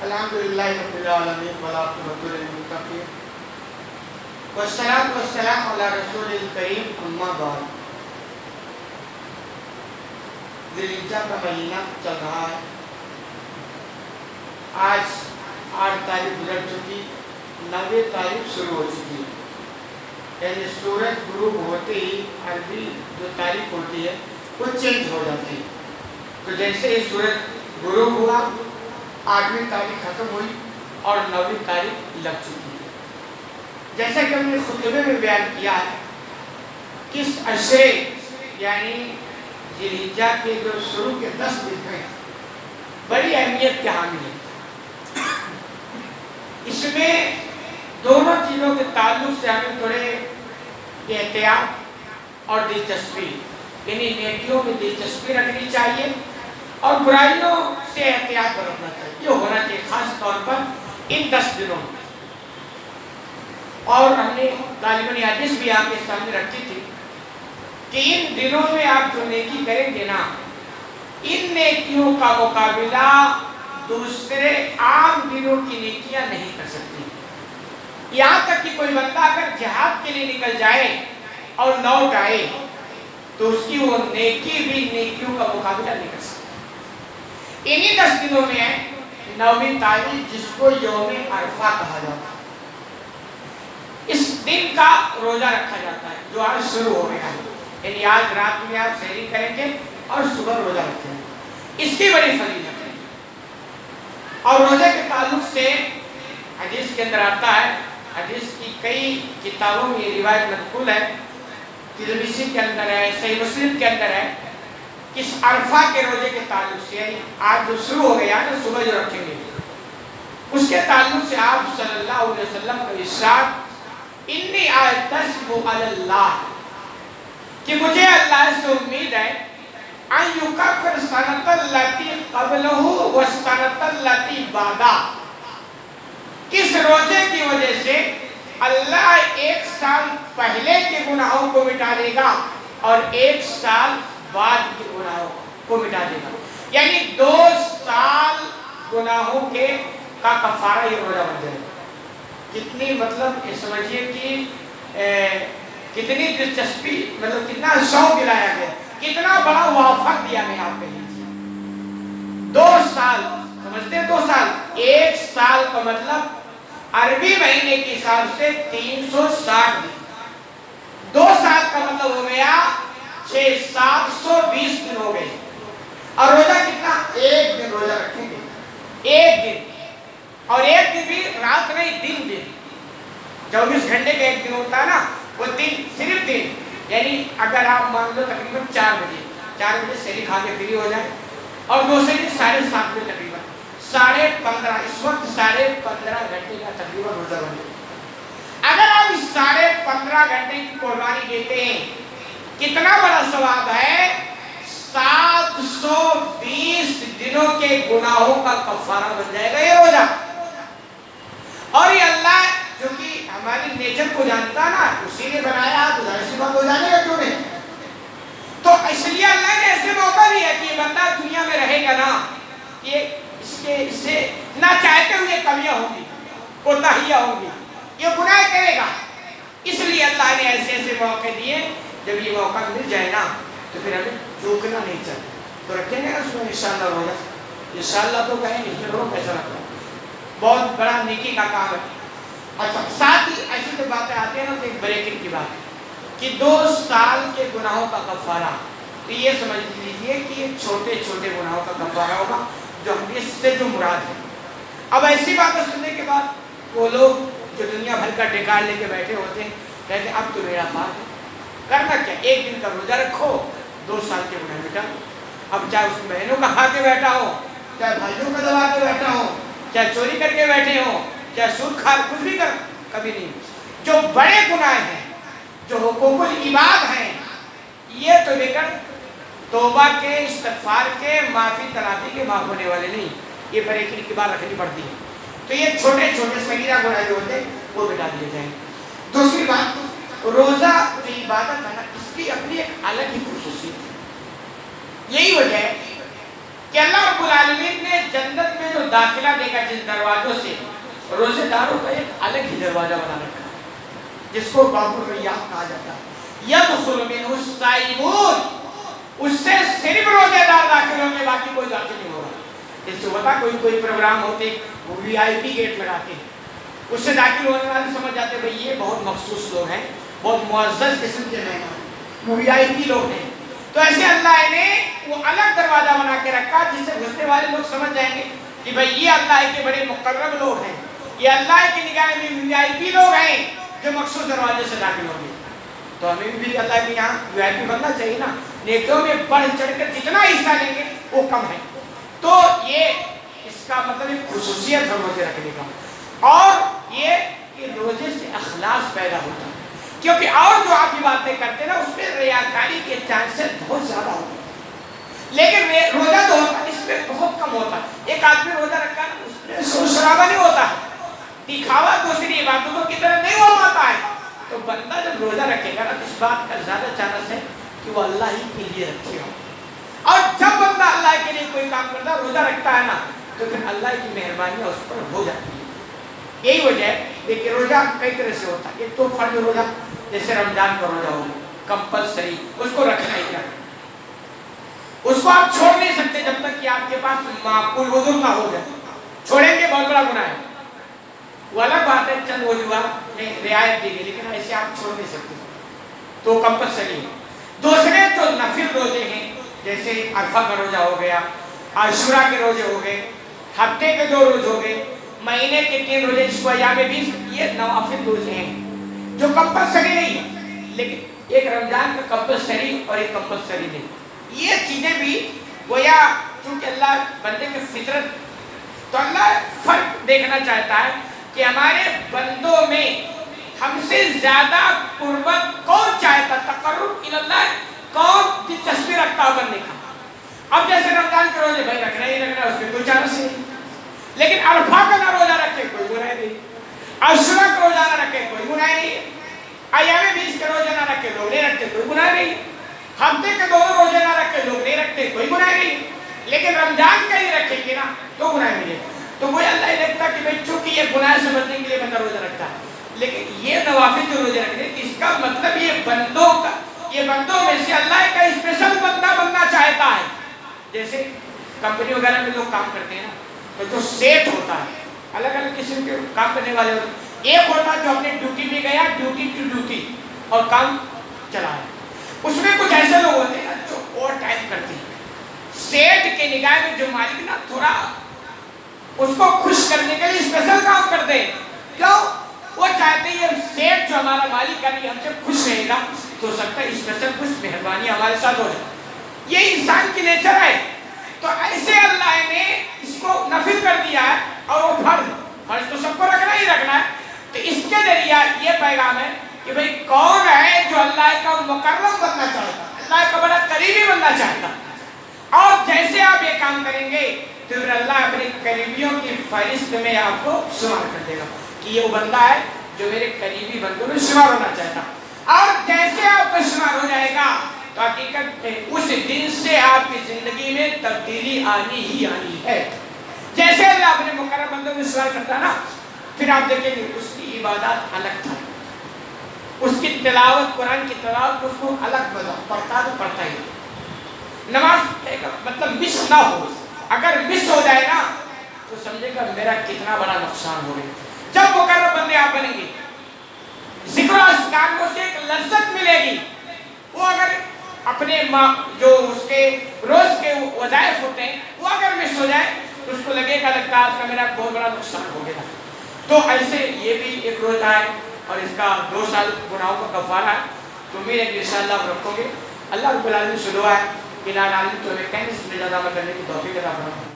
الحمدللہ رب العالمین والعاقبۃ للمتقین والصلاۃ والسلام علی رسول الکریم اما بعد۔ ذی الحجہ کا مہینہ چل رہا ہے۔ آج 8 تاریخ گزر چکی، 9 تاریخ شروع ہو چکی ہے، یعنی سورج غروب ہوتے ہی عربی جو تاریخ ہوتی ہے وہ چینج ہو جاتی ہے۔ تو جیسے ہی سورج غروب ہوا 8ویں تاریخ ختم ہوئی اور 9ویں تاریخ لگ چکی ہے۔ جیسا کہ ہم نے خطبے میں بیان کیا ہے، کس عشرے یعنی ذی الحجہ کے جو شروع کے 10 دن ہیں بڑی اہمیت کے حامل ہیں۔ اس میں دونوں چیزوں کے تعلق سے ہمیں تھوڑے احتیاط اور دلچسپی، یعنی نیکیوں میں دلچسپی رکھنی چاہیے اور برائیوں سے احتیاط برتنا چاہیے، یہ ہونا چاہیے خاص طور پر ان 10 دنوں میں۔ اور ہم نے غالباً حدیث بھی آپ کے سامنے رکھی تھی کہ ان دنوں میں آپ جو نیکی کریں گے نا، ان نیکیوں کا مقابلہ دوسرے عام دنوں کی نیکیاں نہیں کر سکتی۔ یہاں تک کہ کوئی بندہ اگر جہاد کے لیے نکل جائے اور لوٹ آئے تو اس کی وہ نیکی بھی نیکیوں کا مقابلہ نہیں کر سکتی۔ انہی 10 دنوں میں ہے 9ویں تاریخ، جس کو یوم عرفہ کہا جاتا ہے۔ اس دن کا روزہ رکھا جاتا ہے جو آج شروع ہو گیا ہے، یعنی آج رات میں آپ سحری کریں گے اور صبح روزہ رکھیں گے، اس کی بڑی فضیلت ہے۔ اور روزے کے تعلق سے حدیث کے اندر آتا ہے، حدیث کی کئی کتابوں میں یہ روایت منقول ہے، ترمذی کے اندر ہے، صحیح مسلم کے اندر ہے، کس عرفہ کے روزے کے تعلق سے، یعنی آج جو شروع ہو گیا نا صبح جو رکھیں گے اس کے تعلق سے آپ صلی اللہ علیہ وسلم کا ارشاد انی احتسب علی اللہ، کہ مجھے اللہ سے امید ہے ان یکفر سنۃ التی قبلہ والسنۃ التی بعدہ، کس روزے کی وجہ سے اللہ 1 سال پہلے کے گناہوں کو مٹا دے گا اور 1 سال بعد کے گناہوں کو مٹا دے گا، یعنی 2 سال گناہوں کے کا کفارہ یہ روزہ بن جائے گا۔ کتنی مطلب یہ سمجھیے کہ کتنی دلچسپی، مطلب کتنا شوق دلایا گیا، کتنا بڑا وافق دیا گیا آپ کے لیے۔ 2 سال سمجھتے ہیں، 2 سال، 1 سال کا مطلب عربی مہینے کے حساب سے 360 دن، 2 سال کا مطلب ہو گیا 720 دن ہو گئے۔ اور روزہ کتنا؟ 1 دن روزہ رکھیں گے، 1 دن، اور 1 دن بھی رات نہیں، دن 24 گھنٹے کا 1 دن ہوتا ہے نا، وہ دن صرف دن، یعنی اگر آپ مان لو تقریباً 4 بجے سحری کھا کے فری ہو جائے اور دوسرے دن 7:30 بجے تقریباً 15.5، اس وقت 15.5 گھنٹے کا تقریباً روزہ بن جائے۔ اگر آپ اس 15.5 گھنٹے کی قربانی دیتے ہیں، کتنا بڑا ثواب ہے، 720 دنوں کے گناہوں کا کفارہ بن جائے گا یہ روزہ۔ اور یہ اللہ جو کہ ہماری نیچر کو جانتا نا، اسی نے بنایا، تو ظاہر سی بات ہو جانے گا کیوں نہیں۔ تو اس لیے اللہ نے ایسے موقع دیا کہ یہ بندہ دنیا میں رہے گا نا، یہ اس سے نہ چاہتے ہوئے کمیاں ہوں گی، کوتاہیاں ہوں گی، یہ گناہ کرے گا۔ اس لیے اللہ نے ایسے ایسے موقع دیے، جب یہ موقع مل جائے نا تو پھر ہمیں چوکنا نہیں چاہیے، تو رکھیں گے نا اس میں انشاءاللہ روزہ، انشاءاللہ تو کہیں اس میں روزہ کیسا رکھنا، بہت بڑا نیکی کا کام ہے۔ اچھا، ساتھ ہی ایسی جو باتیں آتی ہیں نا تو ایک بریکنگ کی بات کہ 2 سال کے گناہوں کا کفارہ، تو یہ سمجھ لیجیے کہ یہ چھوٹے چھوٹے گناہوں کا کفارہ ہوگا جو حدیث سے جو مراد ہے۔ اب ایسی باتیں سننے کے بعد وہ لوگ جو دنیا بھر کا ڈکار لے کے بیٹھے ہوتے ہیں کہتے ہیں اب تو میرا فارغ ہے، کرنا کیا، 1 دن کا روزہ رکھو، 2 سال کے گناہ مٹا دو۔ اب چاہے اس بہنوں کا کھا کے بیٹھا ہو، چاہے بھائیوں کا دبا کے بیٹھا ہو، چاہے چوری کر کے بیٹھے ہو، چاہے سود کھا، کچھ بھی کر، کبھی نہیں۔ جو بڑے گناہ ہیں، جو حقوق العباد ہیں، یہ تو لے کر توبہ کے، استغفار کے، معافی تلافی کے معاف ہونے والے نہیں، یہ بریکنگ کی بات رکھنی پڑتی ہے۔ تو یہ چھوٹے چھوٹے صغیرہ گناہ جو ہوتے ہیں وہ مٹا دیے جائیں۔ دوسری بات، روزہ جو عبادت ہے نا، اس کی اپنی ایک الگ ہی خصوصیت ہے۔ یہی وجہ ہے کہ اللہ رب العالمین نے جنت میں جو दाखिला देगा जिस दरवाजों से, रोजे दारों का एक अलग ही दरवाजा बना रखा है जिसको बाबुर रैयान कहा जाता है। यदखुलु मिनहु साइमून, उससे सिर्फ रोजेदार दाखिल होंगे, बाकी कोई दाखिल नहीं होगा। इससे होता कोई प्रोग्राम होते वो VIP गेट लगाते हैं, उससे दाखिल होने वाले समझ जाते भाई ये बहुत मखसूस लोग हैं, बहुत मुअज़्ज़ज़ किस्म के मेहमान, वो VIP लोग हैं। तो ऐसे अल्लाह ने वो अलग दरवाजा बना के रखा जिससे घुसने वाले लोग समझ जाएंगे कि भाई ये अल्लाह के बड़े मुकर्रम लोग हैं, ये अल्लाह की निगाह में VIP लोग हैं जो मखसूस दरवाजे से दाखिल होंगे। तो हमें भी अल्लाह के यहाँ VIP बनना चाहिए ना, नेकियों में बढ़ चढ़कर जितना हिस्सा लेंगे वो कम है। तो ये इसका मतलब एक खुसूसियत है रोजे रखने का। और ये कि रोजे से अखलास पैदा होता है, क्योंकि और जो आप ये बातें करते हैं ना उसमें रियाकारी के चांसेस बहुत ज्यादा होते हैं, लेकिन रोजा जो होता है इसमें बहुत कम होता है। एक आदमी रोजा रखा है उसमें शोर शराबा नहीं होता है, दिखावा दूसरी इबादतों की तरह नहीं हो पाता है। तो बंदा जब रोजा रखेगा ना इस बात का ज्यादा चांस है कि वो अल्लाह ही के लिए रखे हो। और जब बंदा अल्लाह के लिए कोई काम करता है, रोजा रखता है ना, तो फिर अल्लाह की मेहरबानी उस पर हो जाती है। यही वजह है। देखिए रोजा कई तरह से होता है। एक तो फर्ज रोजा, जैसे रमजान का रोजा हो कंपलसरी, उसको रखना ही रखना, उसको आप छोड़ नहीं सकते जब तक कि आपके पास माकूल वज़ू ना हो जाए। छोड़ेंगे बहुत बड़ा गुनाह है, वो अलग बात है, चंद वज़ूआ में रियायत दी गई, लेकिन ऐसे आप छोड़ नहीं सकते, तो कंपलसरी है। दूसरे जो नफिल रोजे हैं जैसे अरफा का रोजा हो गया, आशूरा के रोजे हो गए, हफ्ते के 2 रोज हो गए, महीने के 3 रोजे जिसको अय्यामे बीस, ये नवाफिल रोजे हैं जो कंपलसरी नहीं है। लेकिन एक रमजान का कंपलसरी और एक कंपलसरी नहीं, ये चीजें भी गोया चूंकि अल्लाह बंदे की फितरत, तो अल्लाह फर्क देखना चाहता है कि हमारे बंदों में हमसे ज्यादा कुर्बत कौन चाहता, तकर्रुब इल्लाह कौन दिलचस्पी रखता है बनने का। अब जैसे रमजान के रोजे भाई रखना ही रखना, उसमें कोई चांस नहीं, लेकिन अरफा का ना रोजा रखे कोई गुनाह नहीं, आशूरा का रोजा ना रखे कोई गुनाह नहीं, अय्यामे बीस के रोजे ना रखे लोग नहीं रखते कोई गुनाह नहीं, हफ्ते के 2 रोजे ना रखे लोग नहीं रखते कोई गुनाह नहीं, लेकिन रमजान का ही रखेंगे ना तो गुनाह मिलेगा। तो वो अल्लाह देखता कि भाई चूंकि ये गुनाह समझने के लिए बंदा रोजा रखता है, लेकिन ये नवाफिल जो रोजे रखते हैं इसका मतलब ये बंदों में से अल्लाह का स्पेशल बंदा बनना चाहता है। जैसे कंपनी वगैरह में लोग काम करते हैं ना, तो जो सेठ होता है अलग अलग किस्म के काम करने वाले होते हैं। एक होता है जो अपने ड्यूटी पे गया, ड्यूटी टू ड्यूटी और काम चलाया। उसमें कुछ ऐसे लोग होते हैं ना जो और टाइम करते हैं। सेठ के निगाह में जो मालिक ना थोड़ा उसको खुश करने के लिए स्पेशल काम करते हैं। क्यों? वो चाहते हैं सेठ जो हमारा मालिक है हमसे खुश रहेगा, तो हो सकता है स्पेशल कुछ मेहरबानी हमारे साथ हो जाए। ये इंसान की नेचर है। तो ऐसे अल्लाह ने इसको नफिल कर दिया है, और वो फर्ज तो सबको रखना ही रखना है। तो इसके जरिए ये पैगाम है कि भाई कौन है जो अल्लाह का मुकर्रम बनना चाहता, अल्लाह का बड़ा करीबी बनना चाहता। और जैसे आप ये काम करेंगे तो फिर अल्लाह अपने करीबियों की फहरिस्त में आपको शुमार कर देगा कि ये वो बंदा है जो मेरे करीबी बंदों में शुमार होना चाहता। और जैसे आपका शुमार हो जाएगा तो हकीकत में उस दिन से आपकी जिंदगी में तब्दीली आनी ही आनी है। जैसे अल्लाह अपने मुकर्रम बंदों में शुमार करता ना, फिर आप देखेंगे उसकी इबादत अलग था, उसकी तिलावत, कुरान की तिलावत उसको अलग मजा पढ़ता तो पढ़ता ही, नमाज मतलब मिस ना हो। अगर मिस हो जाए ना तो समझेगा मेरा कितना बड़ा नुकसान हो गया। जब मुकर्रम बंदे आप बनेंगे, जिक्र अस्कार में उसकी एक लज्जत मिलेगी। वो अगर अपने जो उसके रोज के वज़ाइफ होते हैं वो अगर मिस हो जाए तो उसको लगेगा लगता है आज का मेरा बहुत बड़ा नुकसान हो गया। तो ऐसे ये भी एक रोजा है और इसका 2 साल गुनाहों का कफारा है। तो उम्मीद है कि इंशाअल्लाह आप रखोगे। अल्लाह रब्बुल आलमीन से दुआ है कि लाल आलमीन तो हमें कहने से ज़्यादा अमल करने की तौफीक अता फरमाए।